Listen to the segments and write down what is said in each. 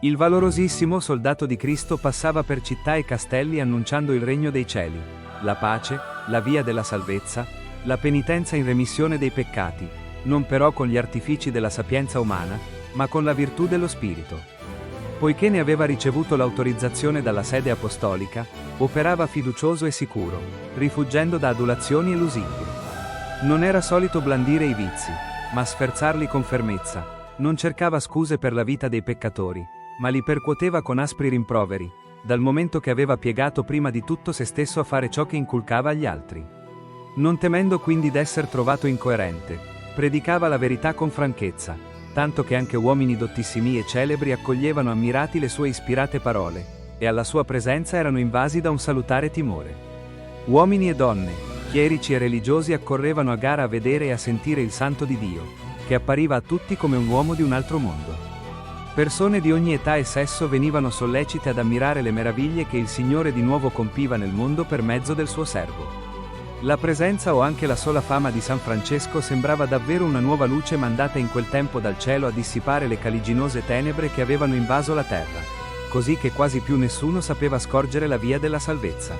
Il valorosissimo soldato di Cristo passava per città e castelli annunciando il regno dei cieli, la pace, la via della salvezza, la penitenza in remissione dei peccati, non però con gli artifici della sapienza umana, ma con la virtù dello Spirito. Poiché ne aveva ricevuto l'autorizzazione dalla sede apostolica, operava fiducioso e sicuro, rifuggendo da adulazioni e lusinghe. Non era solito blandire i vizi, ma sferzarli con fermezza, non cercava scuse per la vita dei peccatori, ma li percuoteva con aspri rimproveri, dal momento che aveva piegato prima di tutto se stesso a fare ciò che inculcava agli altri. Non temendo quindi d'esser trovato incoerente, predicava la verità con franchezza, tanto che anche uomini dottissimi e celebri accoglievano ammirati le sue ispirate parole, e alla sua presenza erano invasi da un salutare timore. Uomini e donne, chierici e religiosi accorrevano a gara a vedere e a sentire il Santo di Dio, che appariva a tutti come un uomo di un altro mondo. Persone di ogni età e sesso venivano sollecite ad ammirare le meraviglie che il Signore di nuovo compiva nel mondo per mezzo del suo servo. La presenza o anche la sola fama di San Francesco sembrava davvero una nuova luce mandata in quel tempo dal cielo a dissipare le caliginose tenebre che avevano invaso la terra, così che quasi più nessuno sapeva scorgere la via della salvezza.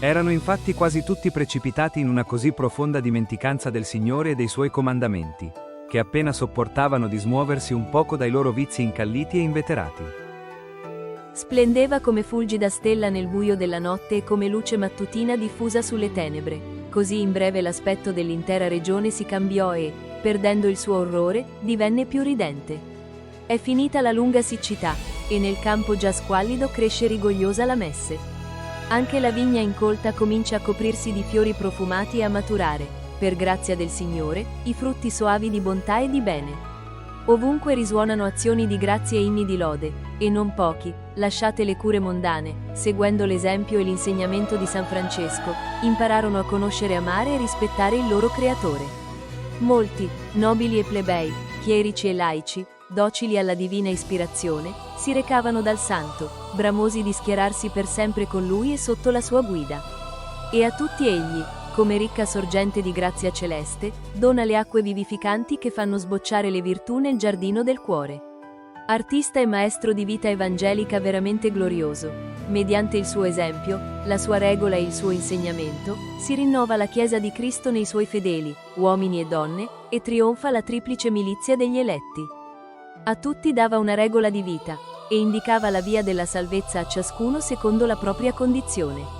Erano infatti quasi tutti precipitati in una così profonda dimenticanza del Signore e dei suoi comandamenti, che appena sopportavano di smuoversi un poco dai loro vizi incalliti e inveterati. Splendeva come fulgida stella nel buio della notte e come luce mattutina diffusa sulle tenebre, così in breve l'aspetto dell'intera regione si cambiò e, perdendo il suo orrore, divenne più ridente. È finita la lunga siccità, e nel campo già squallido cresce rigogliosa la messe. Anche la vigna incolta comincia a coprirsi di fiori profumati e a maturare, per grazia del Signore, i frutti soavi di bontà e di bene. Ovunque risuonano azioni di grazia e inni di lode, e non pochi, lasciate le cure mondane, seguendo l'esempio e l'insegnamento di San Francesco, impararono a conoscere, amare e rispettare il loro Creatore. Molti, nobili e plebei, chierici e laici, docili alla divina ispirazione, si recavano dal santo, bramosi di schierarsi per sempre con lui e sotto la sua guida. E a tutti egli, come ricca sorgente di grazia celeste, dona le acque vivificanti che fanno sbocciare le virtù nel giardino del cuore. Artista e maestro di vita evangelica veramente glorioso, mediante il suo esempio, la sua regola e il suo insegnamento, si rinnova la Chiesa di Cristo nei suoi fedeli, uomini e donne, e trionfa la triplice milizia degli eletti. A tutti dava una regola di vita, e indicava la via della salvezza a ciascuno secondo la propria condizione.